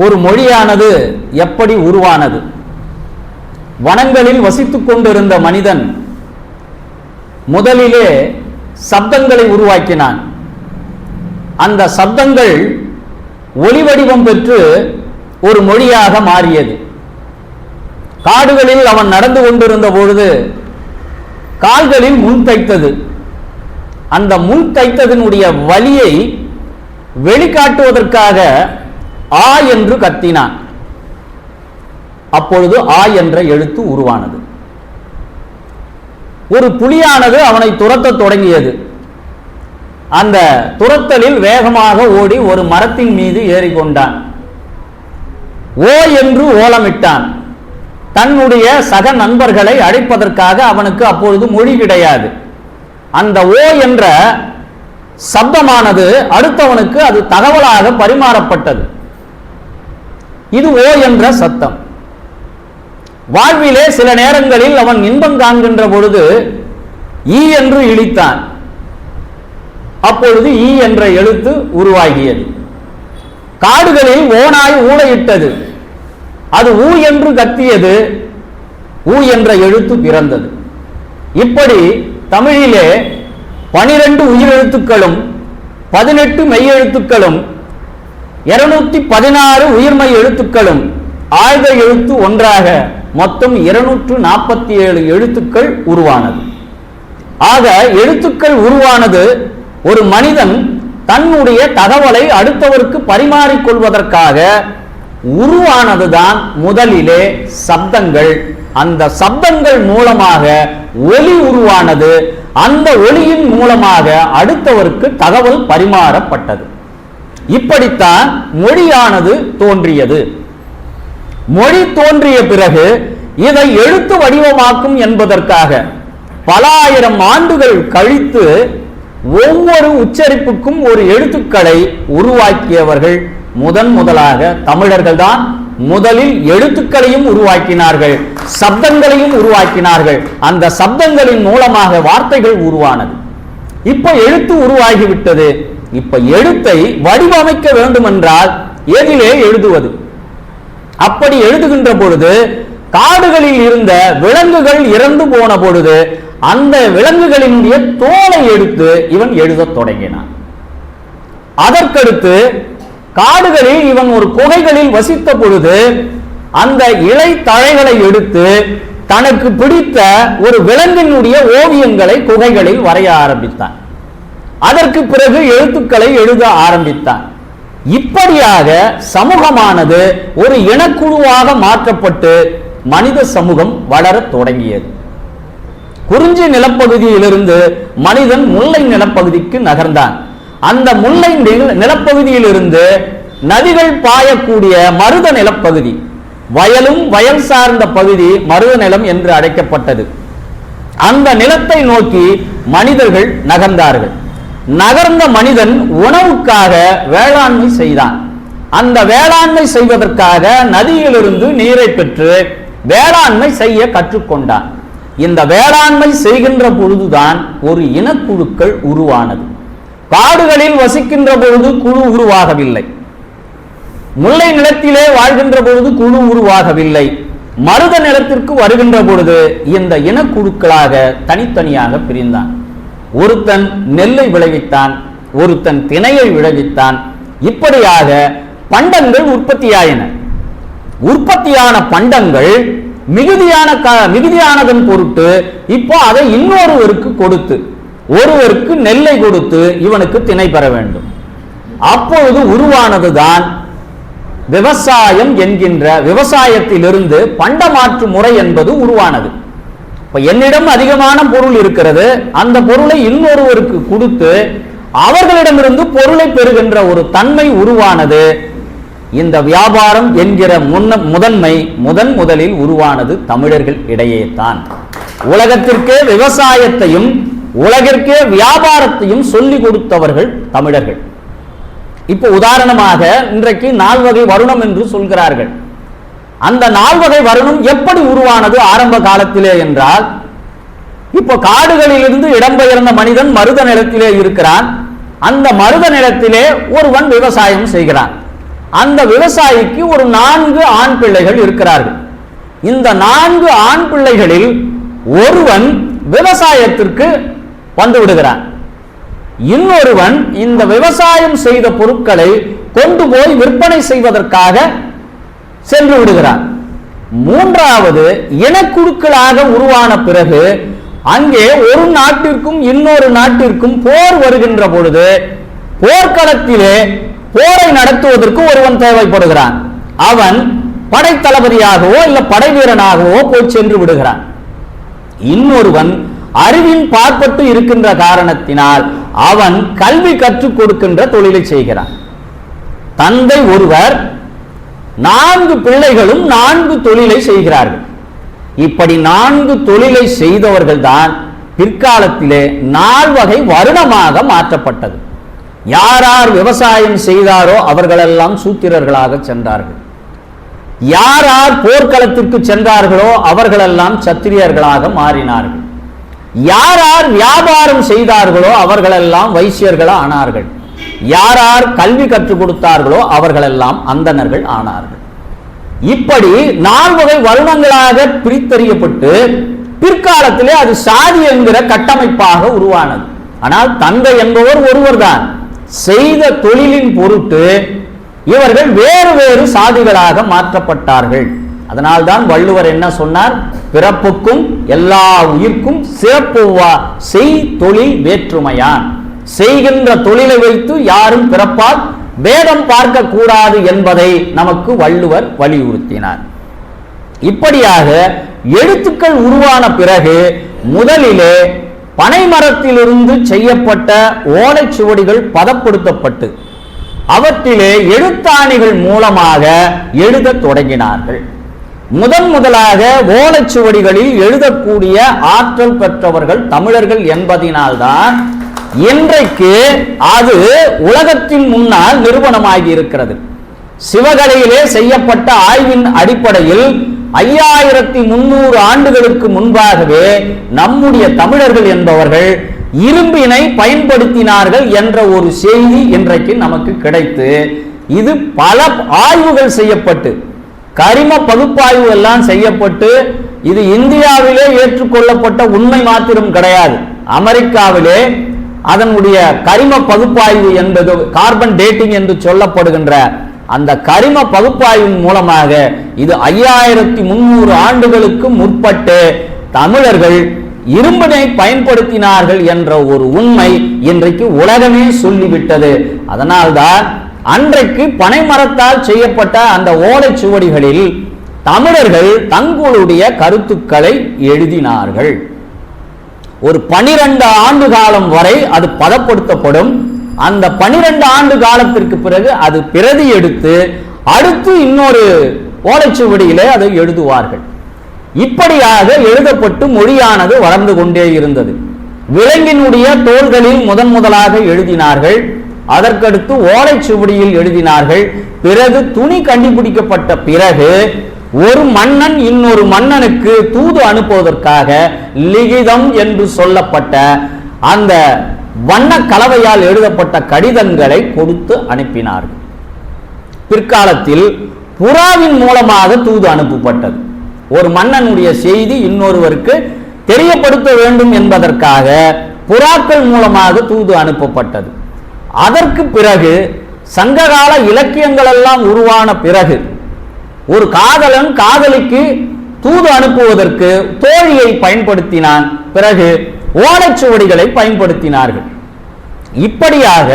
ஒரு மொழியானது எப்படி உருவானது? வனங்களில் வசித்துக் கொண்டிருந்த மனிதன் முதலிலே சப்தங்களை உருவாக்கினான். அந்த சப்தங்கள் ஒலி வடிவம் பெற்று ஒரு மொழியாக மாறியது. காடுகளில் அவன் நடந்து கொண்டிருந்த பொழுது கால்களில் முள் தைத்தது. அந்த முள் தைத்ததனுடைய வலியை வெளிக்காட்டுவதற்காக ஆ என்று கத்தினான். அப்பொழுது ஆ என்ற எழுத்து உருவானது. ஒரு புலியானது அவனை துரத்த தொடங்கியது. அந்த துரத்தலில் வேகமாக ஓடி ஒரு மரத்தின் மீது ஏறிக்கொண்டான். ஓ என்று ஓலமிட்டான். தன்னுடைய சக நண்பர்களை அழைப்பதற்காக அவனுக்கு அப்பொழுது மொழி கிடையாது. அந்த ஓ என்ற சப்தமானது அடுத்தவனுக்கு அது தகவலாக பரிமாறப்பட்டது. இது ஓ என்ற சத்தம். வாழ்விலே சில நேரங்களில் அவன் இன்பம் காண்கின்ற பொழுது ஈ என்று இழித்தான். அப்பொழுது ஈ என்ற எழுத்து உருவாகியது. காடுகளில் ஓநாய் ஊளையிட்டது. அது ஊ என்று கத்தியது. ஊ என்ற எழுத்து பிறந்தது. இப்படி தமிழிலே 12 உயிரெழுத்துக்களும் 18 மெய்யெழுத்துக்களும் 216 உயிர்மெய் எழுத்துக்களும் ஆயுத எழுத்து ஒன்றாக மொத்தம் 247 எழுத்துக்கள் உருவானது. ஆக எழுத்துக்கள் உருவானது ஒரு மனிதன் தன்னுடைய தகவலை அடுத்தவருக்கு பரிமாறிக்கொள்வதற்காக உருவானதுதான் முதலிலே சப்தங்கள். அந்த சப்தங்கள் மூலமாக ஒலி உருவானது. அந்த ஒலியின் மூலமாக அடுத்தவருக்கு தகவல் பரிமாறப்பட்டது. இப்படித்தான் மொழியானது தோன்றியது. மொழி தோன்றிய பிறகு இதை எழுத்து வடிவமாக்கும் என்பதற்காக பல ஆயிரம் ஆண்டுகள் கழித்து ஒவ்வொரு உச்சரிப்புக்கும் ஒரு எழுத்துக்களை உருவாக்கியவர்கள் முதலாக தமிழர்கள் தான். முதலில் எழுத்துக்களையும் உருவாக்கினார்கள், சப்தங்களையும் உருவாக்கினார்கள். அந்த சப்தங்களின் மூலமாக வார்த்தைகள் உருவானது. இப்ப எழுத்து உருவாகிவிட்டது. இப்ப எழுத்தை வடிவமைக்க வேண்டும் என்றால் எதிலே எழுதுவது? அப்படி எழுதுகின்ற பொழுது காடுகளில் இருந்த விலங்குகள் இறந்து போன பொழுது அந்த விலங்குகளினுடைய தோலை எடுத்து இவன் எழுதத் தொடங்கினான். அதற்கடுத்து காடுகளில் இவன் ஒரு குகைகளில் வசித்த பொழுது அந்த இலை தழைகளை எடுத்து தனக்கு பிடித்த ஒரு விலங்கினுடைய ஓவியங்களை குகைகளில் வரைய ஆரம்பித்தான். அதற்கு பிறகு எழுத்துக்களை எழுத ஆரம்பித்தான். இப்படியாக சமூகமானது ஒரு இனக்குழுவாக மாற்றப்பட்டு மனித சமூகம் வளரத் தொடங்கியது. குறிஞ்சி நிலப்பகுதியிலிருந்து மனிதன் முல்லை நிலப்பகுதிக்கு நகர்ந்தான். அந்த முல்லை நிலப்பகுதியிலிருந்து நதிகள் பாயக்கூடிய மருத நிலப்பகுதி, வயலும் வயல் சார்ந்த பகுதி மருத நிலம் என்று அழைக்கப்பட்டது. அந்த நிலத்தை நோக்கி மனிதர்கள் நகர்ந்தார்கள். நகர்ந்த மனிதன் உணவுக்காக வேளாண்மை செய்தான். அந்த வேளாண்மை செய்வதற்காக நதியிலிருந்து நீரை பெற்று வேளாண்மை செய்ய கற்றுக்கொண்டான். இந்த வேளாண்மை செய்கின்ற பொழுதுதான் ஒரு இனக்குழுக்கள் உருவானது. காடுகளில் வசிக்கின்ற பொழுது குழு உருவாகவில்லை. முல்லை நிலத்திலே வாழ்கின்ற பொழுது குழு உருவாகவில்லை. மருத நிலத்திற்கு வருகின்ற பொழுது இந்த இனக்குழுக்களாக தனித்தனியாக பிரிந்தான். ஒருத்தன் நெல்லை விளைவித்தான், ஒருத்தன் திணையை விளைவித்தான். இப்படியாக பண்டங்கள் உற்பத்தியாயின. உற்பத்தியான பண்டங்கள் மிகுதியானதன் பொருட்டு இப்போ அதை இன்னொருவருக்கு கொடுத்து, ஒருவருக்கு நெல்லை கொடுத்து இவனுக்கு திணை பெற வேண்டும். அப்பொழுது உருவானதுதான் விவசாயம் என்கின்ற விவசாயத்திலிருந்து பண்டமாற்று முறை என்பது உருவானது. இப்ப என்னிடம் அதிகமான பொருள் இருக்கிறது, அந்த பொருளை இன்னொருவருக்கு கொடுத்து அவர்களிடமிருந்து பொருளை பெறுகின்ற ஒரு தன்மை உருவானது. இந்த வியாபாரம் என்கிற முதன்மை முதலில் உருவானது தமிழர்கள் இடையே தான். உலகத்திற்கே விவசாயத்தையும் உலகிற்கே வியாபாரத்தையும் சொல்லிக் கொடுத்தவர்கள் தமிழர்கள். இப்போ உதாரணமாக இன்றைக்கு 4 வகை வருணம் என்று சொல்கிறார்கள். அந்த 4 வகை வருணம் எப்படி உருவானது ஆரம்ப காலத்திலே என்றால், இப்போ காடுகளிலிருந்து இடம்பெயர்ந்த மனிதன் மருத நிலத்திலே இருக்கிறான். அந்த மருத நிலத்திலே ஒருவன் விவசாயம் செய்கிறான். அந்த விவசாயிக்கு ஒரு 4 ஆண் பிள்ளைகள் இருக்கிறார்கள். இந்த 4 ஆண் பிள்ளைகளில் ஒருவன் விவசாயத்திற்கு வந்து விடுகிறான். இன்னொருவன் இந்த விவசாயம் செய்த பொருட்களை கொண்டு போய் விற்பனை செய்வதற்காக சென்று விடுகிறான். மூன்றாவது இனக்குழுக்களாக உருவான பிறகு அங்கே ஒரு நாட்டிற்கும் இன்னொரு நாட்டிற்கும் போர் வருகின்ற பொழுது போர்க்களத்திலே போரை நடத்துவதற்கு ஒருவன் தேவைப்படுகிறான். அவன் படை தளபதியாகவோ இல்ல படை வீரனாகவோ போய் சென்று விடுகிறான். இன்னொருவன் அறிவின் பார்ப்பட்டு இருக்கின்ற காரணத்தினால் அவன் கல்வி கற்றுக் கொடுக்கின்ற தொழிலை செய்கிறான். தந்தை ஒருவர் 4 பிள்ளைகளும் 4 தொழிலை செய்கிறார்கள். இப்படி 4 தொழிலை செய்தவர்கள் தான் பிற்காலத்திலே 4 வகை வருணமாக மாற்றப்பட்டது. யார் யார் விவசாயம் செய்தாரோ அவர்களெல்லாம் சூத்திரர்களாக சென்றார்கள். யார் யார் போர்க்களத்திற்கு சென்றார்களோ அவர்களெல்லாம் சத்திரியர்களாக மாறினார்கள். யார் யார் வியாபாரம் செய்தார்களோ அவர்களெல்லாம் வைசியர்கள் ஆனார்கள். யார் யார் கல்வி கற்றுக் கொடுத்தார்களோ அவர்களெல்லாம் அந்தணர்கள் ஆனார்கள். இப்படி 4 வகை வருணங்களாக பிரித்தறியப்பட்டு பிற்காலத்திலே அது சாதி என்கிற கட்டமைப்பாக உருவானது. ஆனால் தந்தை என்பவர் ஒருவர் தான். செய்த தொழிலின் பொருட்டு இவர்கள் வேறு வேறு சாதிகளாக மாற்றப்பட்டார்கள். அதனால்தான் வள்ளுவர் என்ன சொன்னார்? பிறப்புக்கும் எல்லா உயிர்க்கும் சிறப்புவா செய் தொழில் வேற்றுமையான். செய்கின்ற தொழிலை வைத்து யாரும் பிறப்பால் வேதம் பார்க்க கூடாது என்பதை நமக்கு வள்ளுவர் வலியுறுத்தினார். இப்படியாக எழுத்துக்கள் உருவான பிறகு முதலிலே பனைமரத்திலிருந்து செய்யப்பட்ட ஓலைச்சுவடிகள் பதப்படுத்தப்பட்டு அவற்றிலே எழுத்தாணிகள் மூலமாக எழுத தொடங்கினார்கள். முதலாக ஓலைச்சுவடிகளில் எழுதக்கூடிய ஆற்றல் பெற்றவர்கள் தமிழர்கள் என்பதினால்தான் இன்றைக்கு அது உலகத்தின் முன்னால் நிறுவனமாகி இருக்கிறது. சிவகலையிலே செய்யப்பட்ட ஆய்வின் அடிப்படையில் 5300 ஆண்டுகளுக்கு முன்பாகவே நம்முடைய தமிழர்கள் என்பவர்கள் இரும்பினை பயன்படுத்தினார்கள் என்ற ஒரு செய்தி இன்றைக்கு நமக்கு கிடைத்து இது பல ஆய்வுகள் செய்யப்பட்டு கரிம பகுப்பாய்வு எல்லாம் செய்யப்பட்டு இது இந்தியாவிலே ஏற்றுக்கொள்ளப்பட்ட உண்மை மாத்திரம் கிடையாது. அமெரிக்காவிலே அதனுடைய கரிம பகுப்பாய்வு என்பது கார்பன் டேட்டிங் என்று சொல்லப்படுகின்ற அந்த கரிம பகுப்பாய்வின் மூலமாக இது 5300 ஆண்டுகளுக்கு முற்பட்டு தமிழர்கள் இரும்பினை பயன்படுத்தினார்கள் என்ற ஒரு உண்மை இன்றைக்கு உலகமே சொல்லிவிட்டது. அதனால்தான் அன்றைக்கு பனைமரத்தால் செய்யப்பட்ட அந்த ஓலைச்சுவடிகளில் தமிழர்கள் தங்களுடைய கருத்துக்களை எழுதினார்கள். ஒரு 12 ஆண்டு காலம் வரை அது பதப்படுத்தப்படும். அந்த 12 ஆண்டு காலத்திற்கு பிறகு அது பிரதி எடுத்து அடுத்து இன்னொரு ஓலைச்சுவடியிலே அதை எழுதுவார்கள். இப்படியாக எழுதப்பட்டு மொழியானது வளர்ந்து கொண்டே இருந்தது. விலங்கினுடைய தோள்களில் முதலாக எழுதினார்கள். அதற்கடுத்து ஓலைச்சுவடியில் எழுதினார்கள். பிறகு துணி கண்டுபிடிக்கப்பட்ட பிறகு ஒரு மன்னன் இன்னொரு மன்னனுக்கு தூது அனுப்புவதற்காக லிகிதம் என்று சொல்லப்பட்ட அந்த வண்ண கலவையால் எழுதப்பட்ட கடிதங்களை கொடுத்து அனுப்பினார்கள். பிற்காலத்தில் புறாவின் மூலமாக தூது அனுப்பப்பட்டது. ஒரு மன்னனுடைய செய்தி இன்னொருவருக்கு தெரியப்படுத்த வேண்டும் என்பதற்காக புறாக்கள் மூலமாக தூது அனுப்பப்பட்டது. அதற்கு பிறகு சங்ககால இலக்கியங்கள் எல்லாம் உருவான பிறகு ஒரு காதலன் காதலிக்கு தூது அனுப்புவதற்கு தோழியை பயன்படுத்தினான். பிறகு ஓலைச்சுவடிகளை பயன்படுத்தினார்கள். இப்படியாக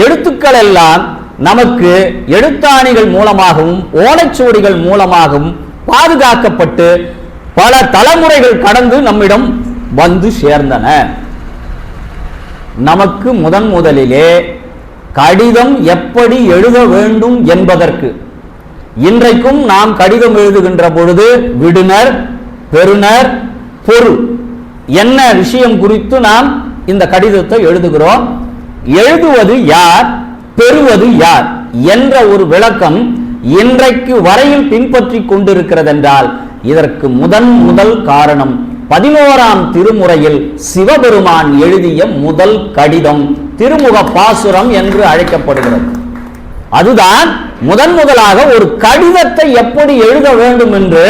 எழுத்துக்கள் எல்லாம் நமக்கு எழுத்தாணிகள் மூலமாகவும் ஓலைச்சுவடிகள் மூலமாகவும் பாதுகாக்கப்பட்டு பல தலைமுறைகள் கடந்து நம்மிடம் வந்து சேர்ந்தன. நமக்கு முதலிலே கடிதம் எப்படி எழுத வேண்டும் என்பதற்கு இன்றைக்கும் நாம் கடிதம் எழுதுகின்ற பொழுது விடுனர், பெறுநர், பொருள் என்ன விஷயம் குறித்து நாம் இந்த கடிதத்தை எழுதுகிறோம், எழுதுவது யார், பெறுவது யார் என்ற ஒரு விளக்கம் இன்றைக்கு வரையில் பின்பற்றி கொண்டிருக்கிறது என்றால் இதற்கு முதல் காரணம் 11ஆம் திருமுறையில் சிவபெருமான் எழுதிய முதல் கடிதம் திருமுக பாசுரம் என்று அழைக்கப்படுகிறது. அதுதான் முதலாக ஒரு கடிதத்தை எப்படி எழுத வேண்டும் என்று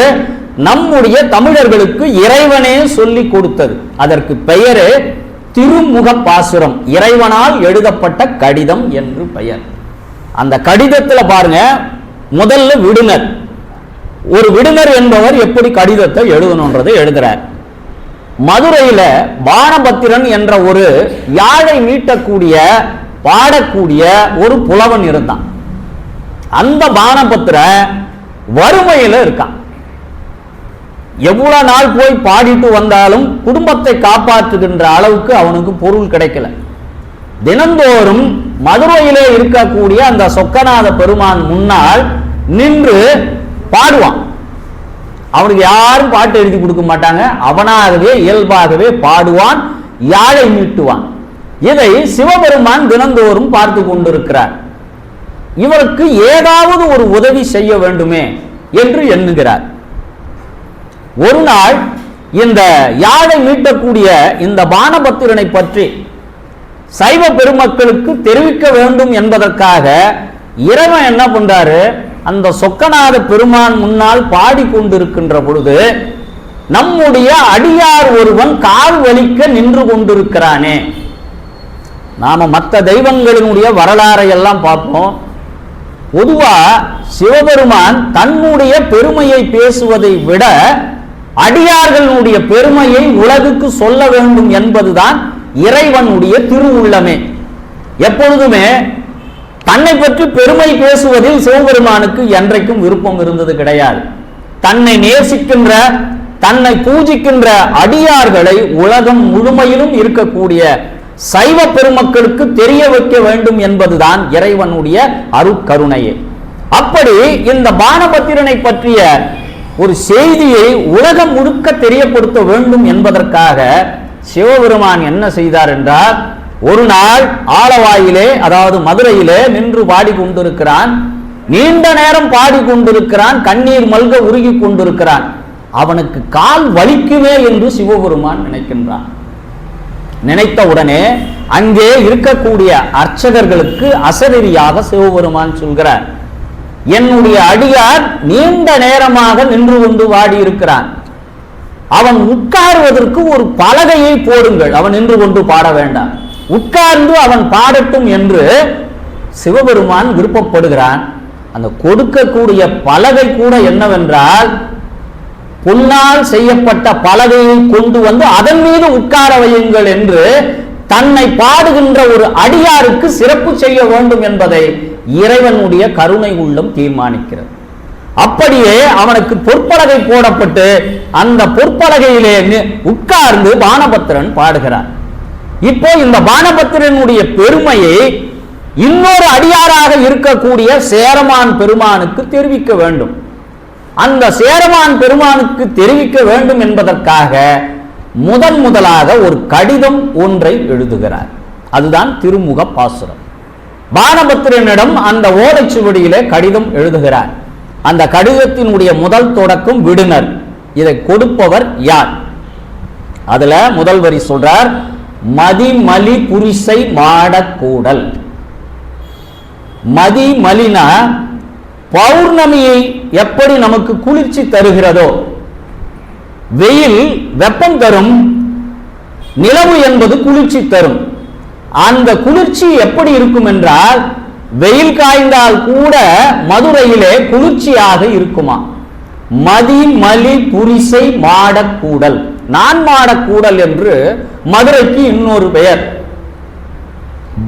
நம்முடைய தமிழர்களுக்கு இறைவனே சொல்லிக் கொடுத்தது. அதற்கு பெயரே திருமுக பாசுரம், இறைவனால் எழுதப்பட்ட கடிதம் என்று பெயர். அந்த கடிதத்தில் பாருங்க, முதல்ல விடுனர், ஒரு விடுனர் என்பவர் எப்படி கடிதத்தை எழுதணும்ன்றதை எழுதுறார். மதுரையில பானபத்திரன் என்ற ஒரு யாழை மீட்டக்கூடிய பாடக்கூடிய ஒரு புலவன் இருந்தான். அந்த பானபத்திரன் வறுமையில இருக்கான். எவ்வளவு நாள் போய் பாடிட்டு வந்தாலும் குடும்பத்தை காப்பாற்றுகின்ற அளவுக்கு அவனுக்கு பொருள் கிடைக்கல. தினந்தோறும் மதுரையிலே இருக்கக்கூடிய அந்த சொக்கநாத பெருமான் முன்னால் நின்று பாடுவான். அவனுக்கு யாரும் பாட்டு எழுதி கொடுக்க மாட்டாங்க. அவனாகவே இயல்பாகவே பாடுவான், யாழை மீட்டுவான். இதை சிவபெருமான் தினந்தோறும் பார்த்து கொண்டிருக்கிறார். இவருக்கு ஏதாவது ஒரு உதவி செய்ய வேண்டுமே என்று எண்ணுகிறார். ஒரு நாள் இந்த யாழை மீட்டக்கூடிய இந்த பானபத்திரனை பற்றி சைவ பெருமக்களுக்கு தெரிவிக்க வேண்டும் என்பதற்காக இறைவன் என்ன பண்றாரு, அந்த சொக்கநாத பெருமான் முன்னால் பாடிக்கொண்டிருக்கின்ற பொழுது நம்முடைய அடியார் ஒருவன் கால் வலிக்க நின்று கொண்டிருக்கிறானே. நாம மற்ற தெய்வங்களினுடைய வரலாறை எல்லாம் பார்ப்போம். பொதுவா சிவபெருமான் தன்னுடைய பெருமையை பேசுவதை விட அடியார்களுடைய பெருமையை உலகுக்கு சொல்ல வேண்டும் என்பதுதான் இறைவனுடைய திருவுள்ளமே. எப்பொழுதுமே தன்னை பற்றி பெருமை பேசுவதில் சிவபெருமானுக்கு என்றைக்கும் விருப்பம் இருந்தது கிடையாது. தன்னை நேசிக்கின்ற, தன்னை பூஜிக்கின்ற அடியார்களை உலகம் முழுமையிலும் இருக்கக்கூடிய சைவ பெருமக்களுக்கு தெரிய வைக்க வேண்டும் என்பதுதான் இறைவனுடைய அருட்கருணையே. அப்படி இந்த பானபத்திரனை பற்றிய ஒரு செய்தியை உலகம் முழுக்க தெரியப்படுத்த வேண்டும் என்பதற்காக சிவபெருமான் என்ன செய்தார் என்றால், ஒரு நாள் ஆலவாயிலே, அதாவது மதுரையிலே நின்று பாடிக்கொண்டிருக்கிறான். நீண்ட நேரம் பாடிக்கொண்டிருக்கிறான், கண்ணீர் மல்க உருகி கொண்டிருக்கிறான். அவனுக்கு கால் வலிக்குமே என்று சிவபெருமான் நினைக்கின்றான். நினைத்த உடனே அங்கே இருக்கக்கூடிய அர்ச்சகர்களுக்கு அசரீரியாக சிவபெருமான் சொல்கிறார், என்னுடைய அடியார் நீண்ட நேரமாக நின்று கொண்டு வாடி இருக்கிறான், அவன் உட்கார்வதற்கு ஒரு பலகையை போடுங்கள், அவன் நின்று கொண்டு பாட வேண்டாம், உட்கார்ந்து அவன் பாடட்டும் என்று சிவபெருமான் விருப்பப்படுகிறான். அந்த கொடுக்கக்கூடிய பலகை கூட என்னவென்றால், பொன்னால் செய்யப்பட்ட பலகையை கொண்டு வந்து அதன் மீது உட்கார வையுங்கள் என்று தன்னை பாடுகின்ற ஒரு அடியாருக்கு சிறப்பு செய்ய வேண்டும் என்பதை இறைவனுடைய கருணை உள்ளம் தீர்மானிக்கிறது. அப்படியே அவனுக்கு பொற்பலகை போடப்பட்டு அந்த பொற்பலகையிலே உட்கார்ந்து பானபத்திரன் பாடுகிறார். இப்போ இந்த பானபத்திரனுடைய பெருமையை இன்னொரு அடியாராக இருக்கக்கூடிய சேரமான் பெருமானுக்கு தெரிவிக்க வேண்டும். அந்த சேரமான் பெருமானுக்கு தெரிவிக்க வேண்டும் என்பதற்காக முதலாக ஒரு கடிதம் ஒன்றை எழுதுகிறார். அதுதான் திருமுக பாசுரம். பானபத்திரனிடம் அந்த ஓலைச்சுவடியிலே கடிதம் எழுதுகிறார். அந்த கடிதத்தினுடைய முதல் தொடக்கம் விடுனர். இதை கொடுப்பவர் யார்? அதுல முதல் வரி சொல்றார், மதிமலி புரிசை மாடக்கூடல். மதிமலினா பௌர்ணமியை எப்படி நமக்கு குளிர்ச்சி தருகிறதோ, வெயில் வெப்பம் தரும், நிலவு என்பது குளிர்ச்சி தரும். அந்த குளிர்ச்சி எப்படி இருக்கும் என்றால், வெயில் காய்ந்தால் கூட மதுரையிலே குளிர்ச்சியாக இருக்குமா. மதிமலி புரிசை மாடக்கூடல், நான் மாடக்கூடல் என்று மதுரைக்கு இன்னொரு பெயர்.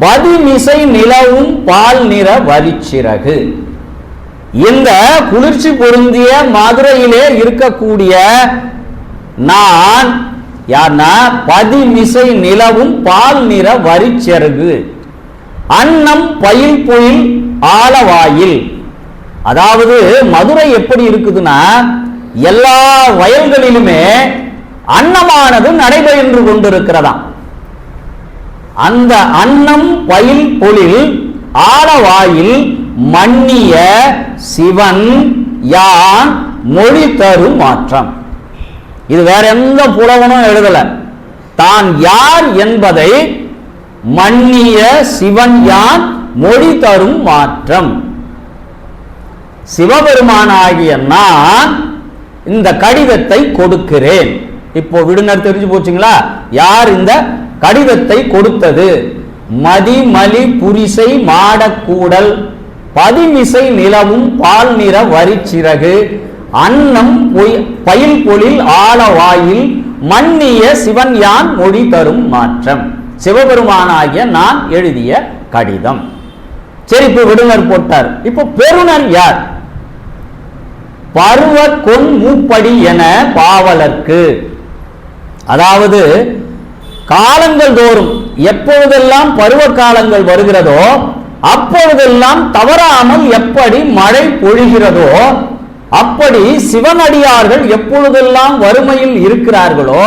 பதிமிசை நிலவும் பால் நிற வரிச்சிறகு. இந்த குளிர்ச்சி பொருந்திய மதுரையிலே இருக்கக்கூடிய நான் யார்னா, பதிமிசை நிலவும் பால் நிற வரிச்சிறகு, அன்னம் பயில் பொயில் ஆலவாயில். அதாவது மதுரை எப்படி இருக்குதுன்னா, எல்லா வயல்களிலுமே அன்னமானது நடைபெற்று கொண்டிருக்கிறதாம். அந்த அன்னம் பயில் பொழில் ஆலவாயில் மன்னிய சிவன் யான் மொழி தரும் மாற்றம். இது வேற எந்த புலவனும் எழுதல. தான் யார் என்பதை மன்னிய சிவன் யான் மொழி தரும் மாற்றம். சிவபெருமானாகிய நான் இந்த கடிதத்தை கொடுக்கிறேன். இப்போ விடுனர் தெரிஞ்சு போச்சுங்களா? யார் இந்த கடிதத்தை கொடுத்தது? மதிமலி புரிசை மாடக்கூடல் பதிமிசை நிலவும் பால் நிற வரிச்சிறகு அன்னம் பயில் பொழில் ஆளவாயில் மன்னிய சிவன் யான் மொழி தரும் மாற்றம். சிவபெருமானாகிய நான் எழுதிய கடிதம். சரி, இப்ப விடுனர் போட்டார். இப்ப பெருனர் யார்? பருவ கொன் மூப்படி என பாவலர்க்கு. அதாவது காலங்கள் தோறும் எப்பொழுதெல்லாம் பருவ காலங்கள் வருகிறதோ அப்பொழுதெல்லாம் தவறாமல் எப்படி மழை பொழிகிறதோ அப்படி சிவனடியார்கள் எப்பொழுதெல்லாம் வறுமையில் இருக்கிறார்களோ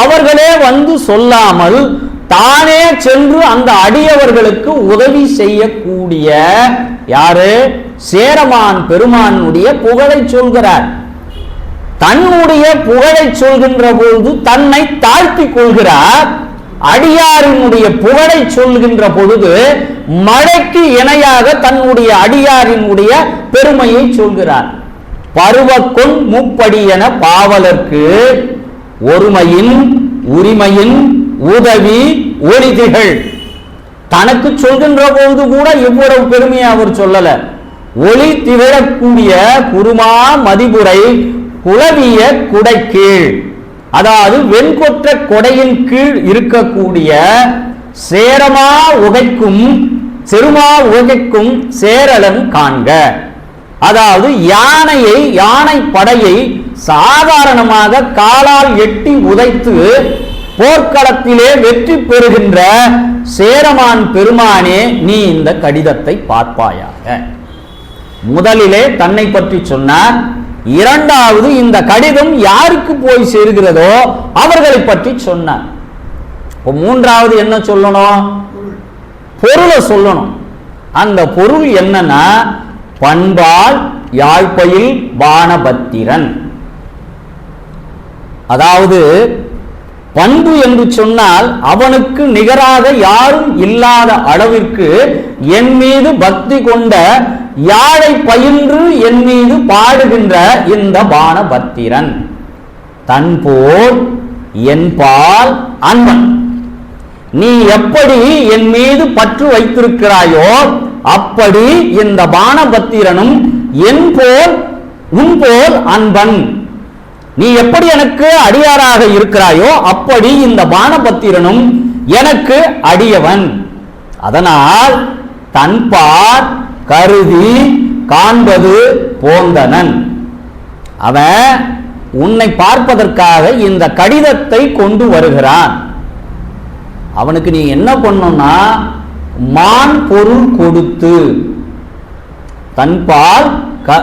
அவர்களே வந்து சொல்லாமல் தானே சென்று அந்த அடியவர்களுக்கு உதவி செய்யக்கூடிய யாரு? சேரமான் பெருமானுடைய புகழை சொல்கிறார். தன்னுடைய புகழை சொல்கின்ற பொழுது தன்னை தாழ்த்தி கொள்கிறார். அடியாரினுடைய புகழை சொல்கின்ற பொழுது மழைக்கு இணையாக தன்னுடைய அடியாரினுடைய பெருமையை சொல்கிறார். பருவக்கொன் மூப்படி என பாவலர்க்கு ஒருமையின் உரிமையின் உதவி ஒளிதிகள். தனக்கு சொல்கின்ற பொழுது கூட இவ்வளவு பெருமையை அவர் சொல்லல. ஒளி திகழக்கூடிய குருமா மதிபுரை குளவிய குடை கீழ், அதாவது வெண்கொற்ற கொடையின் கீழ் இருக்கக்கூடிய சேரமா உகைக்கும் செருமா உகைக்கும் சேரலன் காண்க. அதாவது யானை படையை சாதாரணமாக காலால் எட்டி உதைத்து போர்க்களத்திலே வெற்றி பெறுகின்ற சேரமான் பெருமானே, நீ இந்த கடிதத்தை பார்ப்பாயாக. முதலிலே தன்னை பற்றி சொன்னார். இரண்டாவது இந்த கடிதம் யாருக்கு போய் சேர்கிறதோ அவர்களை பற்றி சொன்னார். மூன்றாவது என்ன சொல்லணும்? பொருளை சொல்லணும். அந்த பொருள் என்னன்னா பண்பால் யாழ்ப்பயில் பானபத்திரன். அதாவது பண்பு என்று சொன்னால் அவனுக்கு நிகராக யாரும் இல்லாத அளவிற்கு என் மீது பக்தி கொண்ட யாழை பயின்று என் மீது பாடுகின்ற இந்த பானபத்திரன் தன்போல் என்பால் அன்பன். நீ எப்படி என் மீது பற்று வைத்திருக்கிறாயோ அப்படி இந்த பானபத்திரனும் என் போல் உன் போல் அன்பன். நீ எப்படி எனக்கு அடியாராக இருக்கிறாயோ அப்படி இந்த பானபத்திரனும் எனக்கு அடியவன். அதனால் தன்பார் கருதி காண்பது போந்தனன். அவன் உன்னை பார்ப்பதற்காக இந்த கடிதத்தை கொண்டு வருகிறான். அவனுக்கு நீ என்ன பண்ணணும்னா மான் பொருள் கொடுத்து, தன்பால்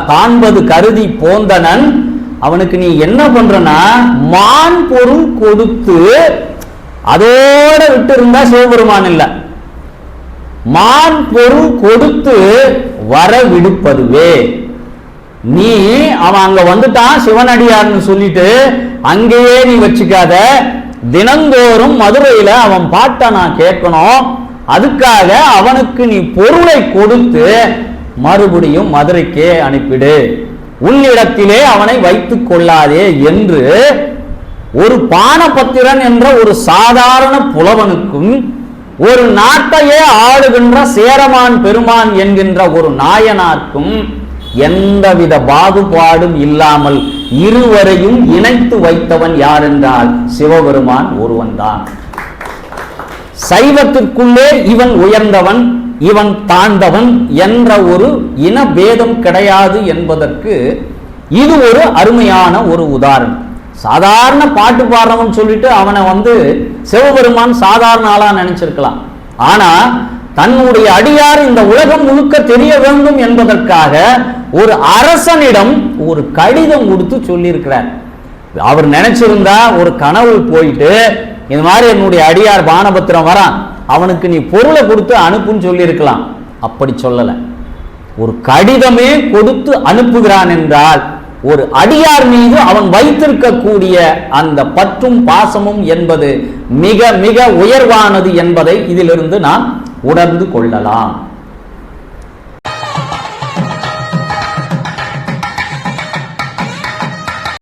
காண்பது கருதி போந்தனன், அவனுக்கு நீ என்ன பண்றனா மான் பொருள் கொடுத்து, அதோட விட்டு இருந்தா சிவபெருமான் இல்ல, மான் பொருள் கொடுத்து வர விடுப்பதுவே. நீ அவன் அங்க வந்துட்டான் சிவனடியார்னு சொல்லிட்டு அங்கேயே நீ வச்சுக்காத. தினந்தோறும் மதுரையில அவன் பாட்டை நான் கேட்கணும். அதுக்காக அவனுக்கு நீ பொருளை கொடுத்து மறுபடியும் மதுரைக்கே அனுப்பிடு. உன்னிடத்திலே அவனை வைத்துக் கொள்ளாதே என்று ஒரு பானபத்திரன் என்ற ஒரு சாதாரண புலவனுக்கும் ஒரு நாட்டையே ஆளுகின்ற சேரமான் பெருமான் என்கின்ற ஒரு நாயனார்க்கும் எந்தவித பாகுபாடும் இல்லாமல் இருவரையும் இணைத்து வைத்தவன் யார் என்றால் சிவபெருமான் ஒருவன்தான். சைவத்திற்குள்ளே இவன் உயர்ந்தவன் இவன் தாழ்ந்தவன் என்ற ஒரு இன பேதம் கிடையாது என்பதற்கு இது ஒரு அருமையான ஒரு உதாரணம். சாதாரண பாட்டு பாடுறவன் சொல்லிட்டு அவனை சிவபெருமான் சாதாரண ஆளா நினைச்சிருக்கலாம். ஆனா தன்னுடைய அடியார் இந்த உலகம் முழுக்க தெரிய வேண்டும் என்பதற்காக ஒரு அரசனிடம் ஒரு கடிதம் கொடுத்து சொல்லியிருக்கிறார். அவர் நினைச்சிருந்தா ஒரு கனவு போயிட்டு இந்த மாதிரி என்னுடைய அடியார் பானபத்திரம் வரான், அவனுக்கு நீ பொருளை கொடுத்து அனுப்புன்னு சொல்லி இருக்கலாம். அப்படி சொல்லல, ஒரு கடிதமே கொடுத்து அனுப்புகிறான் என்றால் ஒரு அடியார் மீது அவன் வைத்திருக்கக்கூடிய அந்த பற்றும் பாசமும் என்பது மிக மிக உயர்வானது என்பதை இதிலிருந்து நாம் உணர்ந்து கொள்ளலாம்.